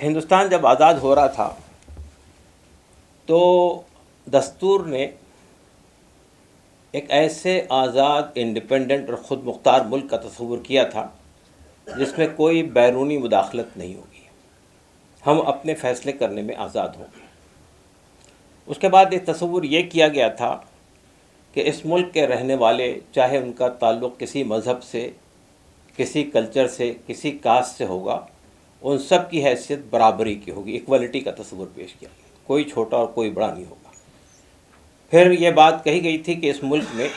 ہندوستان جب آزاد ہو رہا تھا تو دستور نے ایک ایسے آزاد انڈیپینڈنٹ اور خود مختار ملک کا تصور کیا تھا جس میں کوئی بیرونی مداخلت نہیں ہوگی، ہم اپنے فیصلے کرنے میں آزاد ہوں گے۔ اس کے بعد ایک تصور یہ کیا گیا تھا کہ اس ملک کے رہنے والے، چاہے ان کا تعلق کسی مذہب سے، کسی کلچر سے، کسی کاسٹ سے ہوگا، ان سب کی حیثیت برابری کی ہوگی، ایکوالٹی کا تصور پیش کیا گیا، کوئی چھوٹا اور کوئی بڑا نہیں ہوگا۔ پھر یہ بات کہی گئی تھی کہ اس ملک میں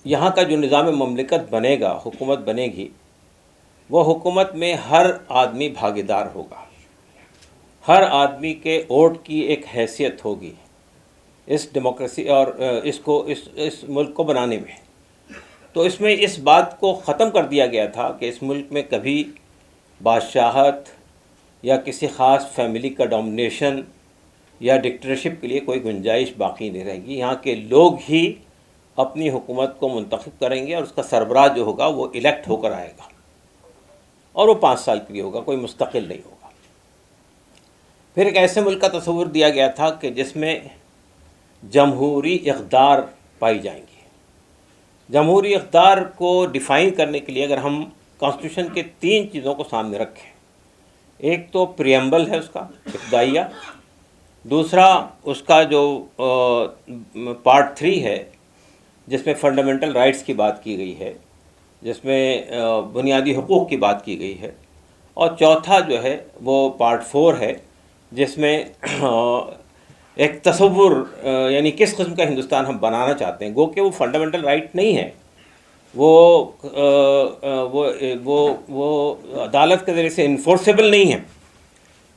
یہاں کا جو نظام مملکت بنے گا، حکومت بنے گی، وہ حکومت میں ہر آدمی بھاگیدار ہوگا، ہر آدمی کے ووٹ کی ایک حیثیت ہوگی اس ڈیموکریسی اور اس ملک کو بنانے میں۔ تو اس میں اس بات کو ختم کر دیا گیا تھا کہ اس ملک میں کبھی بادشاہت یا کسی خاص فیملی کا ڈومینیشن یا ڈکٹیٹرشپ کے لیے کوئی گنجائش باقی نہیں رہے گی۔ یہاں کے لوگ ہی اپنی حکومت کو منتخب کریں گے اور اس کا سربراہ جو ہوگا وہ الیکٹ ہو کر آئے گا، اور وہ 5 سال کے لیے ہوگا، کوئی مستقل نہیں ہوگا۔ پھر ایک ایسے ملک کا تصور دیا گیا تھا کہ جس میں جمہوری اقدار پائی جائیں گی۔ جمہوری اقدار کو ڈیفائن کرنے کے لیے اگر ہم کانسٹیٹیوشن کے 3 چیزوں کو سامنے رکھیں، ایک تو پریمبل ہے اس کا ابتدائیہ، دوسرا اس کا جو پارٹ 3 ہے جس میں فنڈامنٹل رائٹس کی بات کی گئی ہے، جس میں بنیادی حقوق کی بات کی گئی ہے، اور چوتھا جو ہے وہ پارٹ 4 ہے جس میں ایک تصور یعنی کس قسم کا ہندوستان ہم بنانا چاہتے ہیں۔ گو کہ وہ فنڈامنٹل رائٹ نہیں ہے، وہ عدالت کے ذریعے سے انفورسیبل نہیں ہے،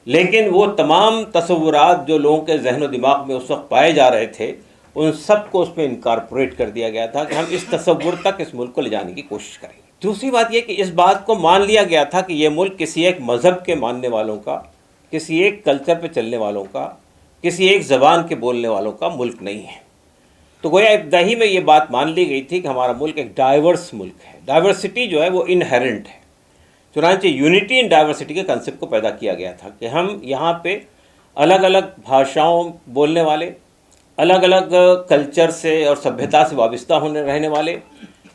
لیکن وہ تمام تصورات جو لوگوں کے ذہن و دماغ میں اس وقت پائے جا رہے تھے، ان سب کو اس میں انکارپوریٹ کر دیا گیا تھا کہ ہم اس تصور تک اس ملک کو لے جانے کی کوشش کریں گے۔ دوسری بات یہ کہ اس بات کو مان لیا گیا تھا کہ یہ ملک کسی ایک مذہب کے ماننے والوں کا، کسی ایک کلچر پہ چلنے والوں کا، کسی ایک زبان کے بولنے والوں کا ملک نہیں ہے۔ تو گویا ابتدائی میں یہ بات مان لی گئی تھی کہ ہمارا ملک ایک ڈائیورس ملک ہے، ڈائیورسٹی جو ہے وہ انہیرنٹ ہے۔ چنانچہ یونٹی ان ڈائیورسٹی کے کنسیپٹ کو پیدا کیا گیا تھا کہ ہم یہاں پہ الگ الگ بھاشاؤں بولنے والے، الگ الگ کلچر سے اور سبھیتا سے وابستہ رہنے والے،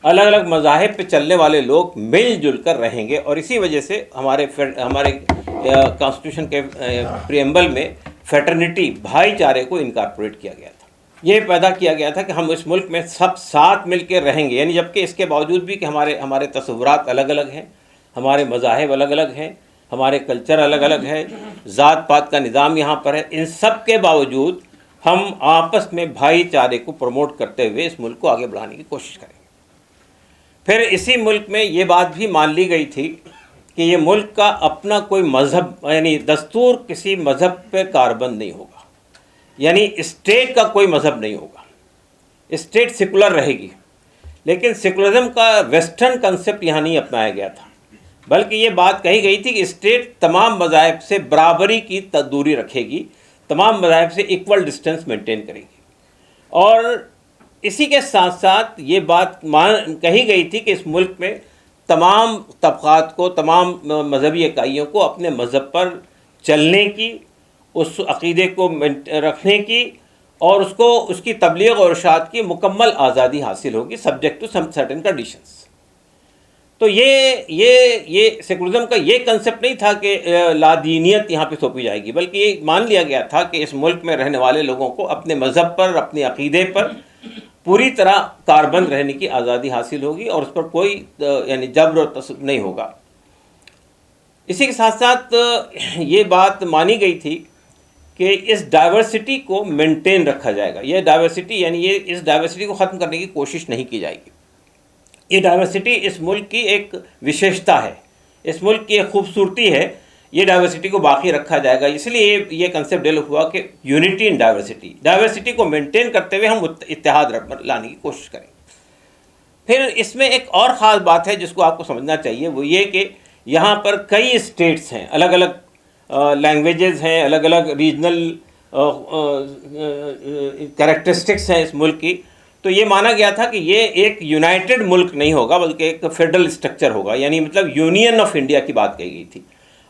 الگ الگ مذاہب پہ چلنے والے لوگ مل جل کر رہیں گے، اور اسی وجہ سے ہمارے کانسٹیٹیوشن کے پریمبل میں فیٹرنیٹی، بھائی چارے کو انکارپوریٹ کیا گیا تھا۔ یہ پیدا کیا گیا تھا کہ ہم اس ملک میں سب ساتھ مل کے رہیں گے، یعنی جبکہ اس کے باوجود بھی کہ ہمارے تصورات الگ الگ ہیں، ہمارے مذاہب الگ الگ ہیں، ہمارے کلچر الگ الگ ہے، ذات پات کا نظام یہاں پر ہے، ان سب کے باوجود ہم آپس میں بھائی چارے کو پروموٹ کرتے ہوئے اس ملک کو آگے بڑھانے کی کوشش کریں گے۔ پھر اسی ملک میں یہ بات بھی مان لی گئی تھی کہ یہ ملک کا اپنا کوئی مذہب یعنی دستور کسی مذہب پہ کاربند نہیں ہوگا، یعنی اسٹیٹ کا کوئی مذہب نہیں ہوگا، اسٹیٹ سیکولر رہے گی۔ لیکن سیکولرزم کا ویسٹرن کنسیپٹ یہاں نہیں اپنایا گیا تھا، بلکہ یہ بات کہی گئی تھی کہ اسٹیٹ تمام مذاہب سے برابری کی دوری رکھے گی، تمام مذاہب سے ایکول ڈسٹینس مینٹین کرے گی، اور اسی کے ساتھ ساتھ یہ بات کہی گئی تھی کہ اس ملک میں تمام طبقات کو، تمام مذہبی اکائیوں کو اپنے مذہب پر چلنے کی، اس عقیدے کو رکھنے کی اور اس کی تبلیغ اور ارشاد کی مکمل آزادی حاصل ہوگی، subject to some certain conditions. تو یہ سیکولرزم کا یہ کنسیپٹ نہیں تھا کہ لادینیت یہاں پہ تھوپی جائے گی، بلکہ یہ مان لیا گیا تھا کہ اس ملک میں رہنے والے لوگوں کو اپنے مذہب پر، اپنے عقیدے پر پوری طرح کاربند رہنے کی آزادی حاصل ہوگی، اور اس پر کوئی یعنی جبر و تسلط نہیں ہوگا۔ اسی کے ساتھ ساتھ یہ بات مانی گئی تھی کہ اس ڈائیورسٹی کو مینٹین رکھا جائے گا۔ یہ ڈائیورسٹی یعنی اس ڈائیورسٹی کو ختم کرنے کی کوشش نہیں کی جائے گی۔ یہ ڈائیورسٹی اس ملک کی ایک وشیشتا ہے، اس ملک کی ایک خوبصورتی ہے، یہ ڈائیورسٹی کو باقی رکھا جائے گا۔ اس لیے یہ کنسیپٹ ڈیولپ ہوا کہ یونٹی ان ڈائیورسٹی، ڈائیورسٹی کو مینٹین کرتے ہوئے ہم اتحاد لانے کی کوشش کریں۔ پھر اس میں ایک اور خاص بات ہے جس کو آپ کو سمجھنا چاہیے، وہ یہ کہ یہاں پر کئی اسٹیٹس ہیں، الگ الگ لینگویجز ہیں، الگ الگ ریجنل کریکٹرسٹکس ہیں اس ملک کی۔ تو یہ مانا گیا تھا کہ یہ ایک یونائٹڈ ملک نہیں ہوگا بلکہ ایک فیڈرل اسٹرکچر ہوگا، یعنی مطلب یونین آف انڈیا کی بات کہی گئی تھی۔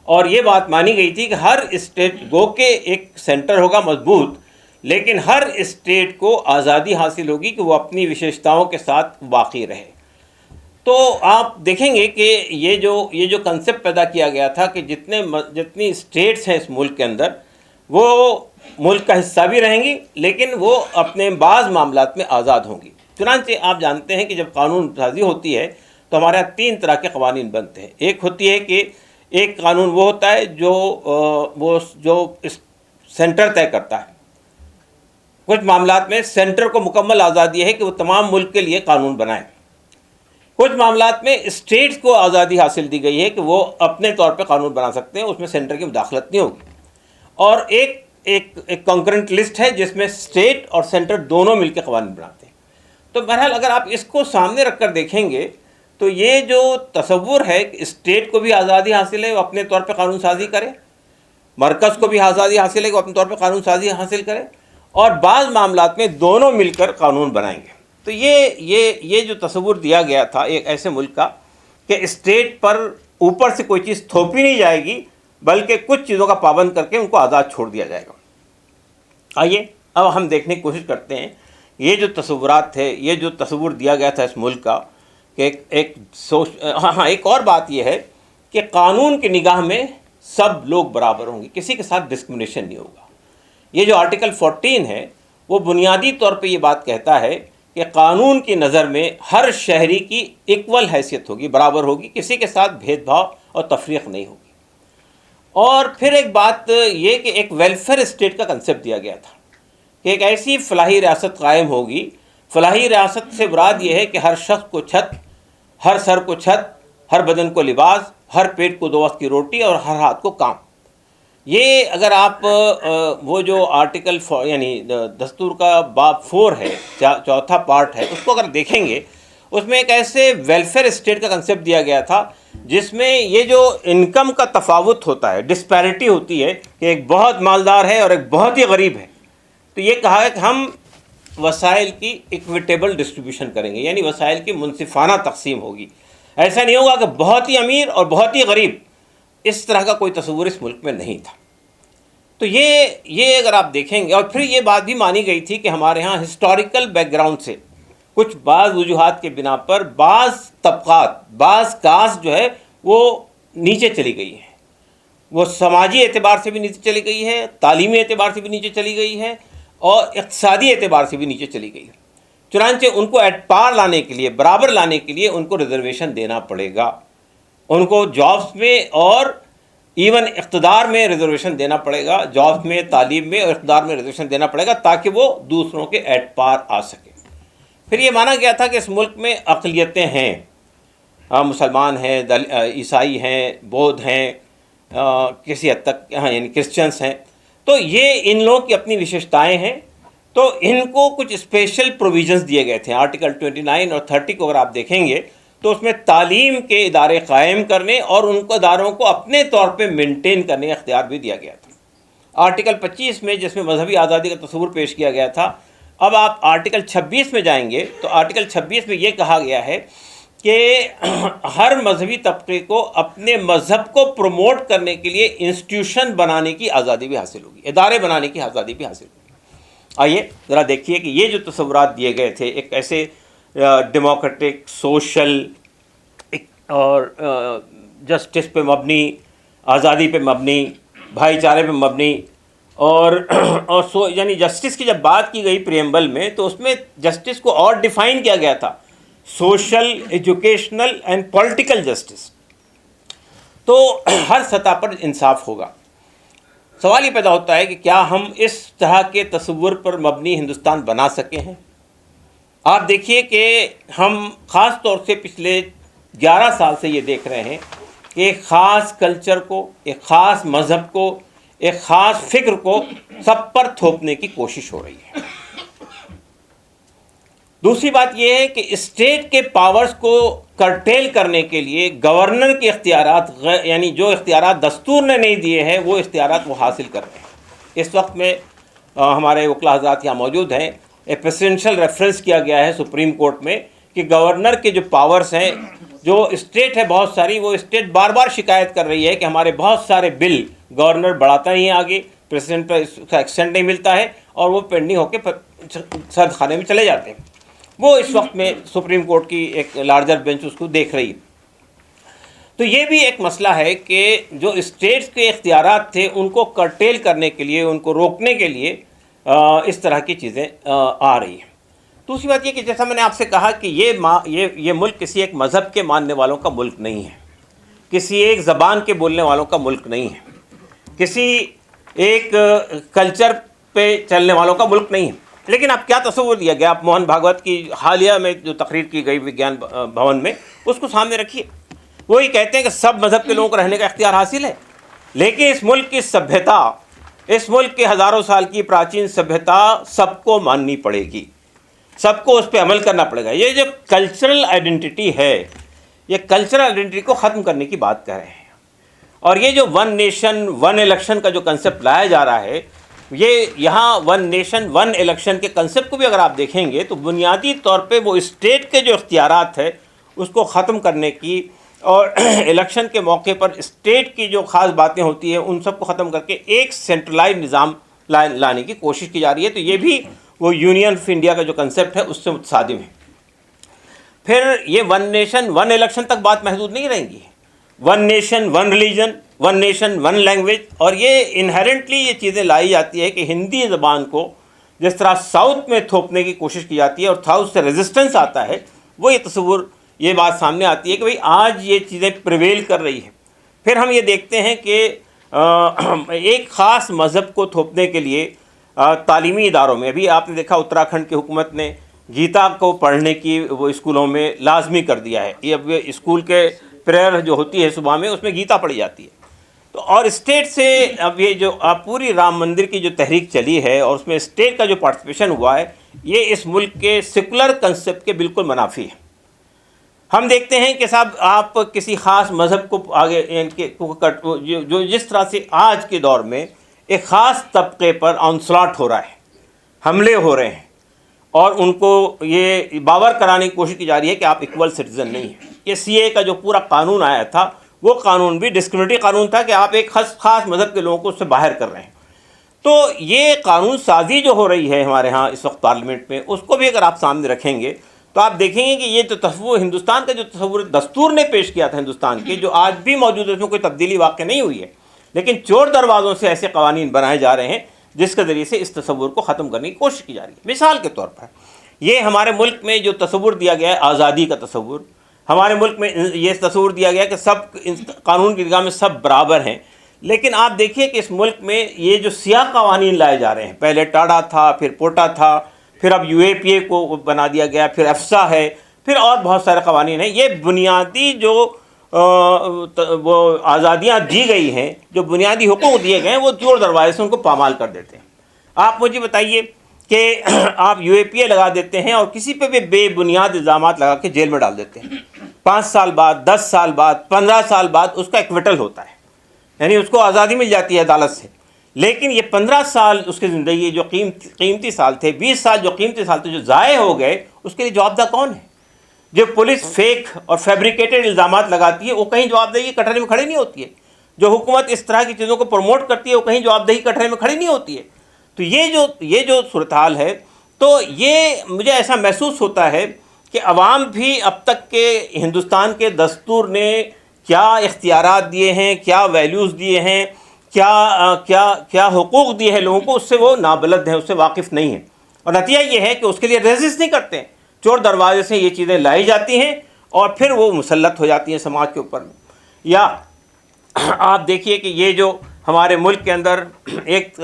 اور یہ بات مانی گئی تھی کہ ہر اسٹیٹ گو کہ ایک سینٹر ہوگا مضبوط، لیکن ہر اسٹیٹ کو آزادی حاصل ہوگی کہ وہ اپنی وشیشتاؤں کے ساتھ باقی رہے۔ تو آپ دیکھیں گے کہ یہ جو کنسیپٹ پیدا کیا گیا تھا کہ جتنی اسٹیٹس ہیں اس ملک کے اندر، وہ ملک کا حصہ بھی رہیں گی، لیکن وہ اپنے بعض معاملات میں آزاد ہوں گی۔ چنانچہ آپ جانتے ہیں کہ جب قانون سازی ہوتی ہے تو ہمارے یہاں 3 طرح کے قوانین بنتے ہیں۔ ایک ہوتی ہے کہ ایک قانون وہ ہوتا ہے جو سینٹر طے کرتا ہے۔ کچھ معاملات میں سینٹر کو مکمل آزادی ہے کہ وہ تمام ملک کے لیے قانون بنائے۔ کچھ معاملات میں اسٹیٹس کو آزادی حاصل دی گئی ہے کہ وہ اپنے طور پہ قانون بنا سکتے ہیں، اس میں سینٹر کی مداخلت نہیں ہوگی۔ اور ایک کنکرنٹ لسٹ ہے جس میں اسٹیٹ اور سینٹر دونوں مل کے قوانین بناتے ہیں۔ تو بہرحال اگر آپ اس کو سامنے رکھ کر دیکھیں گے تو یہ جو تصور ہے کہ اسٹیٹ کو بھی آزادی حاصل ہے وہ اپنے طور پہ قانون سازی کرے، مرکز کو بھی آزادی حاصل ہے کہ وہ اپنے طور پہ قانون سازی حاصل کرے، اور بعض معاملات میں دونوں مل کر قانون بنائیں گے۔ تو یہ جو تصور دیا گیا تھا ایک ایسے ملک کا کہ اسٹیٹ پر اوپر سے کوئی چیز تھوپی نہیں جائے گی، بلکہ کچھ چیزوں کا پابند کر کے ان کو آزاد چھوڑ دیا جائے گا۔ آئیے اب ہم دیکھنے کی کوشش کرتے ہیں یہ جو تصورات تھے، یہ جو تصور دیا گیا تھا اس ملک کا کہ ایک اور بات یہ ہے کہ قانون کی نگاہ میں سب لوگ برابر ہوں گے، کسی کے ساتھ ڈسکرمنیشن نہیں ہوگا۔ یہ جو آرٹیکل 14 ہے وہ بنیادی طور پہ یہ بات کہتا ہے کہ قانون کی نظر میں ہر شہری کی ایکول حیثیت ہوگی، برابر ہوگی، کسی کے ساتھ بھید بھاؤ اور تفریق نہیں ہوگی۔ اور پھر ایک بات یہ کہ ایک ویلفیئر اسٹیٹ کا کنسیپٹ دیا گیا تھا کہ ایک ایسی فلاحی ریاست قائم ہوگی۔ فلاحی ریاست سے مراد یہ ہے کہ ہر شخص کو چھت، ہر سر کو چھت، ہر بدن کو لباس، ہر پیٹ کو 2 وقت کی روٹی اور ہر ہاتھ کو کام۔ یہ اگر آپ وہ جو آرٹیکل یعنی دستور کا باب 4 ہے، چوتھا پارٹ ہے، اس کو اگر دیکھیں گے اس میں ایک ایسے ویلفیئر اسٹیٹ کا کنسیپٹ دیا گیا تھا جس میں یہ جو انکم کا تفاوت ہوتا ہے، ڈسپیرٹی ہوتی ہے کہ ایک بہت مالدار ہے اور ایک بہت ہی غریب ہے، تو یہ کہا ہے کہ ہم وسائل کی ایکویٹیبل ڈسٹریبیوشن کریں گے، یعنی وسائل کی منصفانہ تقسیم ہوگی۔ ایسا نہیں ہوگا کہ بہت ہی امیر اور بہت ہی غریب، اس طرح کا کوئی تصور اس ملک میں نہیں تھا۔ تو یہ اگر آپ دیکھیں گے، اور پھر یہ بات بھی مانی گئی تھی کہ ہمارے ہاں ہسٹوریکل بیک گراؤنڈ سے کچھ بعض وجوہات کے بنا پر بعض طبقات، بعض کاسٹ جو ہے وہ نیچے چلی گئی ہے، وہ سماجی اعتبار سے بھی نیچے چلی گئی ہے، تعلیمی اعتبار سے بھی نیچے چلی گئی ہے، اور اقتصادی اعتبار سے بھی نیچے چلی گئی ہے۔ چنانچہ ان کو ایٹ پار لانے کے لیے، برابر لانے کے لیے ان کو ریزرویشن دینا پڑے گا، ان کو جابس میں اور ایون اقتدار میں ریزرویشن دینا پڑے گا، جابس میں، تعلیم میں اور اقتدار میں ریزرویشن دینا پڑے گا تاکہ وہ دوسروں کے ایٹ پار آ سکے۔ پھر یہ مانا گیا تھا کہ اس ملک میں اقلیتیں ہیں، مسلمان ہیں، عیسائی ہیں، بودھ ہیں، کسی حد تک یعنی کرسچنس ہیں، تو یہ ان لوگوں کی اپنی وشیشتائیں ہیں، تو ان کو کچھ اسپیشل پروویژنس دیے گئے تھے۔ آرٹیکل 29 اور 30 کو اگر آپ دیکھیں گے تو اس میں تعلیم کے ادارے قائم کرنے اور ان کو اداروں کو اپنے طور پہ مینٹین کرنے کا اختیار بھی دیا گیا تھا۔ آرٹیکل 25 میں جس میں مذہبی آزادی کا تصور پیش کیا گیا تھا، اب آپ آرٹیکل 26 میں جائیں گے تو آرٹیکل 26 میں یہ کہا گیا ہے کہ ہر مذہبی طبقے کو اپنے مذہب کو پروموٹ کرنے کے لیے انسٹیٹیوشن بنانے کی آزادی بھی حاصل ہوگی، ادارے بنانے کی آزادی بھی حاصل ہوگی۔ آئیے ذرا دیکھیے کہ یہ جو تصورات دیے گئے تھے ایک ایسے ڈیموکریٹک، سوشل اور جسٹس پہ مبنی، آزادی پہ مبنی، بھائی چارے پہ مبنی، اور یعنی جسٹس کی جب بات کی گئی پریمبل میں تو اس میں جسٹس کو اور ڈیفائن کیا گیا تھا، social, educational and political justice, تو ہر سطح پر انصاف ہوگا۔ سوال یہ پیدا ہوتا ہے کہ کیا ہم اس طرح کے تصور پر مبنی ہندوستان بنا سکے ہیں؟ آپ دیکھیے کہ ہم خاص طور سے پچھلے 11 سال سے یہ دیکھ رہے ہیں کہ ایک خاص کلچر کو، ایک خاص مذہب کو، ایک خاص فکر کو سب پر تھوپنے کی کوشش ہو رہی ہے۔ دوسری بات یہ ہے کہ اسٹیٹ کے پاورز کو کرٹیل کرنے کے لیے گورنر کے اختیارات، یعنی جو اختیارات دستور نے نہیں دیے ہیں وہ اختیارات وہ حاصل کر رہے ہیں۔ اس وقت میں ہمارے وکلا حضرات یہاں موجود ہیں، ایک پریسیڈنشل ریفرنس کیا گیا ہے سپریم کورٹ میں کہ گورنر کے جو پاورز ہیں، جو اسٹیٹ ہے بہت ساری، وہ اسٹیٹ بار بار شکایت کر رہی ہے کہ ہمارے بہت سارے بل گورنر بڑھاتا نہیں ہے آگے، پریزیڈنٹ پر اس کا ایکسٹینڈ نہیں ملتا ہے، اور وہ پینڈنگ ہو کے سرد خانے میں چلے جاتے ہیں. وہ اس وقت میں سپریم کورٹ کی ایک لارجر بینچ اس کو دیکھ رہی ہے. تو یہ بھی ایک مسئلہ ہے کہ جو اسٹیٹس کے اختیارات تھے ان کو کرٹیل کرنے کے لیے، ان کو روکنے کے لیے اس طرح کی چیزیں آ رہی ہیں. دوسری بات یہ کہ جیسا میں نے آپ سے کہا کہ یہ ملک کسی ایک مذہب کے ماننے والوں کا ملک نہیں ہے، کسی ایک زبان کے بولنے والوں کا ملک نہیں ہے، کسی ایک کلچر پہ چلنے والوں کا ملک نہیں ہے. لیکن اب کیا تصور دیا گیا؟ آپ موہن بھاگوت کی حالیہ میں جو تقریر کی گئی وگیان بھون میں، اس کو سامنے رکھیے. وہی کہتے ہیں کہ سب مذہب کے لوگوں کو رہنے کا اختیار حاصل ہے، لیکن اس ملک کی سبھیتا، اس ملک کے ہزاروں سال کی پراچین سبھیتا سب کو ماننی پڑے گی، سب کو اس پہ عمل کرنا پڑے گا. یہ جو کلچرل آئیڈینٹی ہے، یہ کلچرل آئیڈینٹی کو ختم کرنے کی بات کر رہے ہیں. اور یہ جو ون نیشن ون الیکشن کا جو کنسیپٹ لایا جا رہا ہے، یہ یہاں ون نیشن ون الیکشن کے کنسیپٹ کو بھی اگر آپ دیکھیں گے تو بنیادی طور پہ وہ اسٹیٹ کے جو اختیارات ہے اس کو ختم کرنے کی، اور الیکشن کے موقع پر اسٹیٹ کی جو خاص باتیں ہوتی ہیں ان سب کو ختم کر کے ایک سینٹرلائز نظام لانے کی کوشش کی جا رہی ہے. تو یہ بھی وہ یونین آف انڈیا کا جو کنسیپٹ ہے اس سے متصادم ہے. پھر یہ ون نیشن ون الیکشن تک بات محدود نہیں رہیں گی، one nation one religion, one nation one language. اور یہ انہیرنٹلی یہ چیزیں لائی جاتی ہے کہ ہندی زبان کو جس طرح ساؤتھ میں تھوپنے کی کوشش کی جاتی ہے اور ساؤتھ سے ریزسٹنس آتا ہے، وہ یہ تصور، یہ بات سامنے آتی ہے کہ بھئی آج یہ چیزیں پریویل کر رہی ہیں. پھر ہم یہ دیکھتے ہیں کہ ایک خاص مذہب کو تھوپنے کے لیے تعلیمی اداروں میں، ابھی آپ نے دیکھا اتراکھنڈ کی حکومت نے گیتا کو پڑھنے کی وہ اسکولوں میں لازمی کر دیا ہے. یہ اب اسکول کے پریئر جو ہوتی ہے صبح میں، اس میں گیتا پڑھی جاتی ہے. تو اور اسٹیٹ سے اب یہ جو پوری رام مندر کی جو تحریک چلی ہے اور اس میں اسٹیٹ کا جو پارٹیسپیشن ہوا ہے، یہ اس ملک کے سیکولر کنسیپٹ کے بالکل منافی ہے. ہم دیکھتے ہیں کہ صاحب آپ کسی خاص مذہب کو آگے جو جس طرح سے آج کے دور میں ایک خاص طبقے پر آنسلاٹ ہو رہا ہے، حملے ہو رہے ہیں، اور ان کو یہ باور کرانے کی کوشش کی جا رہی ہے کہ آپ ایکول سٹیزن نہیں ہیں. یہ سی اے کا جو پورا قانون آیا تھا، وہ قانون بھی ڈسکریمنیٹری قانون تھا کہ آپ ایک خاص مذہب کے لوگوں کو اس سے باہر کر رہے ہیں. تو یہ قانون سازی جو ہو رہی ہے ہمارے ہاں اس وقت پارلیمنٹ میں، اس کو بھی اگر آپ سامنے رکھیں گے تو آپ دیکھیں گے کہ یہ جو تصور ہندوستان کا جو تصور دستور نے پیش کیا تھا ہندوستان کے، جو آج بھی موجود ہے، اس میں کوئی تبدیلی واقع نہیں ہوئی ہے، لیکن چور دروازوں سے ایسے قوانین بنائے جا رہے ہیں جس کے ذریعے سے اس تصور کو ختم کرنے کی کوشش کی جا رہی ہے. مثال کے طور پر یہ ہمارے ملک میں جو تصور دیا گیا ہے آزادی کا تصور، ہمارے ملک میں یہ تصور دیا گیا کہ سب قانون کی نگاہ میں سب برابر ہیں. لیکن آپ دیکھیے کہ اس ملک میں یہ جو سیاہ قوانین لائے جا رہے ہیں، پہلے ٹاڈا تھا، پھر پوٹا تھا، پھر اب یو اے پی اے کو بنا دیا گیا، پھر افسا ہے، پھر اور بہت سارے قوانین ہیں. یہ بنیادی جو وہ آزادیاں دی گئی ہیں، جو بنیادی حقوق دیے گئے ہیں، وہ چور دروازے سے ان کو پامال کر دیتے ہیں. آپ مجھے بتائیے کہ آپ یو اے پی اے لگا دیتے ہیں اور کسی پہ بھی بے بنیاد الزامات لگا کے جیل میں ڈال دیتے ہیں. 5 سال بعد، 10 سال بعد، 15 سال بعد اس کا ایکویٹل ہوتا ہے، یعنی اس کو آزادی مل جاتی ہے عدالت سے. لیکن یہ 15 سال اس کی زندگی جو قیمتی سال تھے، 20 سال جو قیمتی سال تھے جو ضائع ہو گئے، اس کے لیے جواب دہ کون ہے؟ جو پولیس فیک اور فیبریکیٹڈ الزامات لگاتی ہے وہ کہیں جواب دہی کے کٹہرے میں کھڑی نہیں ہوتی ہے. جو حکومت اس طرح کی چیزوں کو پروموٹ کرتی ہے وہ کہیں جواب دہی کٹہرے میں کھڑی نہیں ہوتی ہے. تو یہ جو صورتحال ہے، تو یہ مجھے ایسا محسوس ہوتا ہے کہ عوام بھی اب تک کے ہندوستان کے دستور نے کیا اختیارات دیے ہیں، کیا ویلیوز دیے ہیں، کیا حقوق دیے ہیں لوگوں کو، اس سے وہ نابلد ہیں، اس سے واقف نہیں ہیں. اور نتیجہ یہ ہے کہ اس کے لیے ریزسٹ نہیں کرتے ہیں. چور دروازے سے یہ چیزیں لائی جاتی ہیں اور پھر وہ مسلط ہو جاتی ہیں سماج کے اوپر میں. یا آپ دیکھیے کہ یہ جو ہمارے ملک کے اندر ایک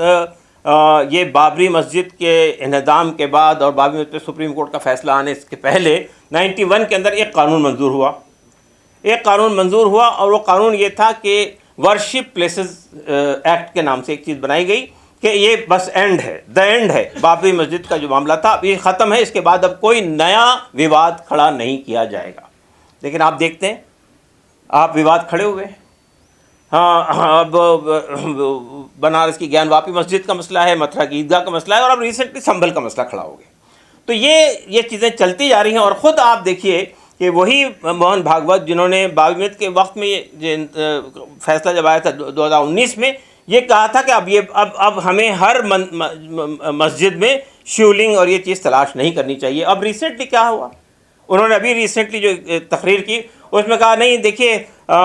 یہ بابری مسجد کے انہدام کے بعد اور بابری مسجد پہ سپریم کورٹ کا فیصلہ آنے سے پہلے 91 کے اندر ایک قانون منظور ہوا اور وہ قانون یہ تھا کہ ورشپ پلیسز ایکٹ کے نام سے ایک چیز بنائی گئی کہ یہ بس دا اینڈ ہے بابری مسجد کا جو معاملہ تھا، اب یہ ختم ہے، اس کے بعد اب کوئی نیا وواد کھڑا نہیں کیا جائے گا. لیکن آپ دیکھتے ہیں آپ وواد کھڑے ہوئے ہیں. ہاں، اب بنارس کی گیان واپی مسجد کا مسئلہ ہے، متھرا کی عیدگاہ کا مسئلہ ہے، اور اب ریسنٹلی سنبھل کا مسئلہ کھڑا ہو گیا. تو یہ چیزیں چلتی جا رہی ہیں. اور خود آپ دیکھیے کہ وہی موہن بھاگوت جنہوں نے بابر کے وقت میں یہ فیصلہ جب آیا تھا 2019 میں، یہ کہا تھا کہ اب ہمیں ہر مسجد میں شیولنگ اور یہ چیز تلاش نہیں کرنی چاہیے. اب ریسنٹلی کیا ہوا؟ انہوں نے ابھی ریسنٹلی جو تقریر کی اس میں کہا نہیں دیکھیے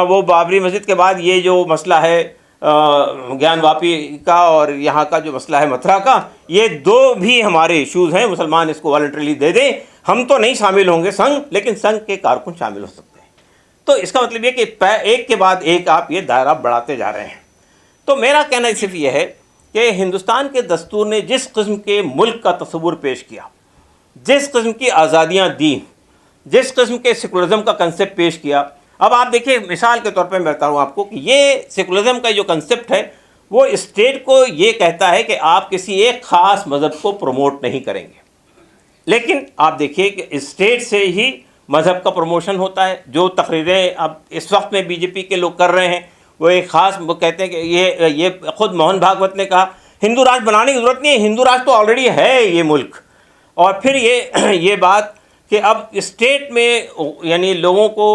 وہ بابری مسجد کے بعد یہ جو مسئلہ ہے گیان واپی کا اور یہاں کا جو مسئلہ ہے متھرا کا، یہ دو بھی ہمارے ایشوز ہیں، مسلمان اس کو والنٹریلی دے دیں، ہم تو نہیں شامل ہوں گے سنگ، لیکن سنگ کے کارکن شامل ہو سکتے ہیں. تو اس کا مطلب یہ کہ ایک کے بعد ایک آپ یہ دائرہ بڑھاتے جا رہے ہیں. تو میرا کہنا صرف یہ ہے کہ ہندوستان کے دستور نے جس قسم کے ملک کا تصور پیش کیا، جس قسم کی آزادیاں دی، جس قسم کے سیکولرزم کا کنسیپٹ پیش کیا. اب آپ دیکھیں مثال کے طور پہ میں بتا ہوں آپ کو کہ یہ سیکولرزم کا جو کنسیپٹ ہے وہ اسٹیٹ کو یہ کہتا ہے کہ آپ کسی ایک خاص مذہب کو پروموٹ نہیں کریں گے، لیکن آپ دیکھیے کہ اسٹیٹ سے ہی مذہب کا پروموشن ہوتا ہے. جو تقریریں اب اس وقت میں بی جے پی کے لوگ کر رہے ہیں وہ ایک خاص، وہ کہتے ہیں کہ یہ خود موہن بھاگوت نے کہا ہندو راج بنانے کی ضرورت نہیں ہے، ہندو راج تو آلریڈی ہے یہ ملک. اور پھر یہ بات کہ اب اسٹیٹ میں یعنی لوگوں کو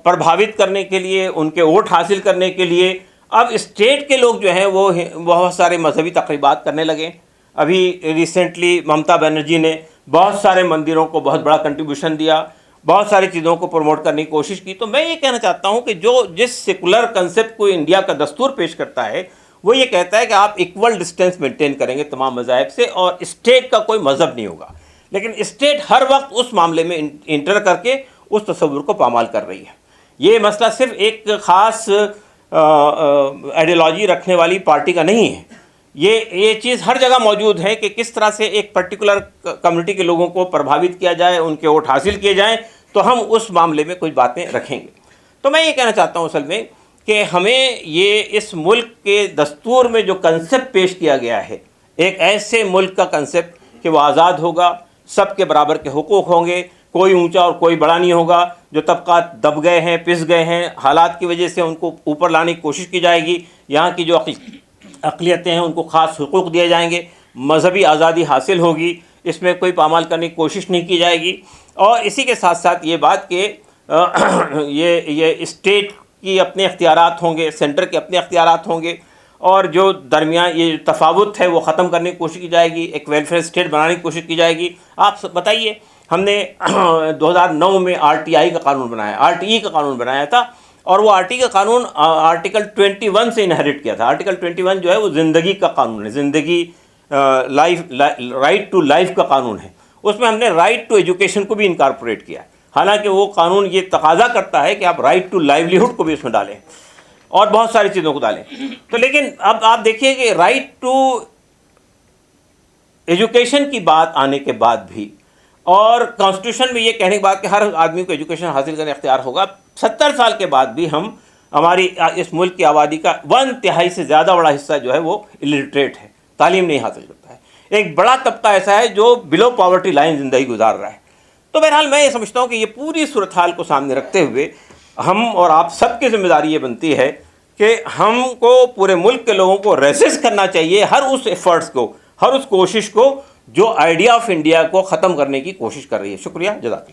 پربھاوت کرنے کے لیے، ان کے ووٹ حاصل کرنے کے لیے اب اسٹیٹ کے لوگ جو ہیں وہ بہت سارے مذہبی تقریبات کرنے لگے. ابھی ریسنٹلی ممتا بنرجی نے بہت سارے مندروں کو بہت بڑا کنٹریبیوشن دیا، بہت ساری چیزوں کو پروموٹ کرنے کی کوشش کی. تو میں یہ کہنا چاہتا ہوں کہ جس سیکولر کنسیپٹ کو انڈیا کا دستور پیش کرتا ہے وہ یہ کہتا ہے کہ آپ ایکول ڈسٹینس مینٹین کریں گے تمام مذاہب سے، اور اسٹیٹ کا کوئی مذہب نہیں ہوگا. لیکن اسٹیٹ ہر وقت اس معاملے میں انٹر کر کے اس تصور کو پامال کر رہی ہے. یہ مسئلہ صرف ایک خاص آئیڈیالوجی رکھنے والی پارٹی کا نہیں ہے، یہ چیز ہر جگہ موجود ہے کہ کس طرح سے ایک پرٹیکولر کمیونٹی کے لوگوں کو پربھاوت کیا جائے، ان کے ووٹ حاصل کیے جائیں، تو ہم اس معاملے میں کچھ باتیں رکھیں گے. تو میں یہ کہنا چاہتا ہوں اصل میں کہ ہمیں یہ اس ملک کے دستور میں جو کنسیپٹ پیش کیا گیا ہے، ایک ایسے ملک کا کنسیپٹ کہ وہ آزاد ہوگا، سب کے برابر کے حقوق ہوں گے، کوئی اونچا اور کوئی بڑا نہیں ہوگا، جو طبقات دب گئے ہیں، پس گئے ہیں حالات کی وجہ سے ان کو اوپر لانے کی کوشش کی جائے گی، یہاں کی جو اقلیتیں ہیں ان کو خاص حقوق دیے جائیں گے، مذہبی آزادی حاصل ہوگی، اس میں کوئی پامال کرنے کی کوشش نہیں کی جائے گی. اور اسی کے ساتھ ساتھ یہ بات کہ یہ اسٹیٹ کی اپنے اختیارات ہوں گے، سینٹر کے اپنے اختیارات ہوں گے، اور جو درمیان یہ تفاوت ہے وہ ختم کرنے کی کوشش کی جائے گی، ایک ویلفیئر اسٹیٹ بنانے کی کوشش کی جائے گی. آپ بتائیے، ہم نے 2009 میں RTI کا قانون بنایا، RTE کا قانون بنایا تھا، اور وہ RTE کا قانون آرٹیکل 21 سے انہیرٹ کیا تھا. آرٹیکل 21 جو ہے وہ زندگی کا قانون ہے، زندگی رائٹ ٹو لائف کا قانون ہے. اس میں ہم نے رائٹ ٹو ایجوکیشن کو بھی انکارپوریٹ کیا، حالانکہ وہ قانون یہ تقاضا کرتا ہے کہ آپ رائٹ ٹو لائیولیہڈ کو بھی اس میں ڈالیں اور بہت ساری چیزوں کو ڈالیں. تو لیکن اب آپ دیکھیے کہ رائٹ ٹو ایجوکیشن کی بات آنے کے بعد بھی، اور کانسٹیٹیوشن میں یہ کہنے کے بعد کہ ہر آدمی کو ایجوکیشن حاصل کرنے اختیار ہوگا، 70 سال کے بعد بھی ہماری اس ملک کی آبادی کا 1/3 سے زیادہ بڑا حصہ جو ہے وہ الٹریٹ ہے، تعلیم نہیں حاصل کرتا ہے. ایک بڑا طبقہ ایسا ہے جو بلو پاورٹی لائن زندگی گزار رہا ہے. تو بہرحال میں یہ سمجھتا ہوں کہ یہ پوری صورتحال کو سامنے رکھتے ہوئے ہم اور آپ سب کی ذمہ داری یہ بنتی ہے کہ ہم کو پورے ملک کے لوگوں کو ریسسٹ کرنا چاہیے ہر اس ایفرٹس کو، ہر اس کوشش کو جو آئیڈیا آف انڈیا کو ختم کرنے کی کوشش کر رہی ہے. شکریہ، جزاک اللہ.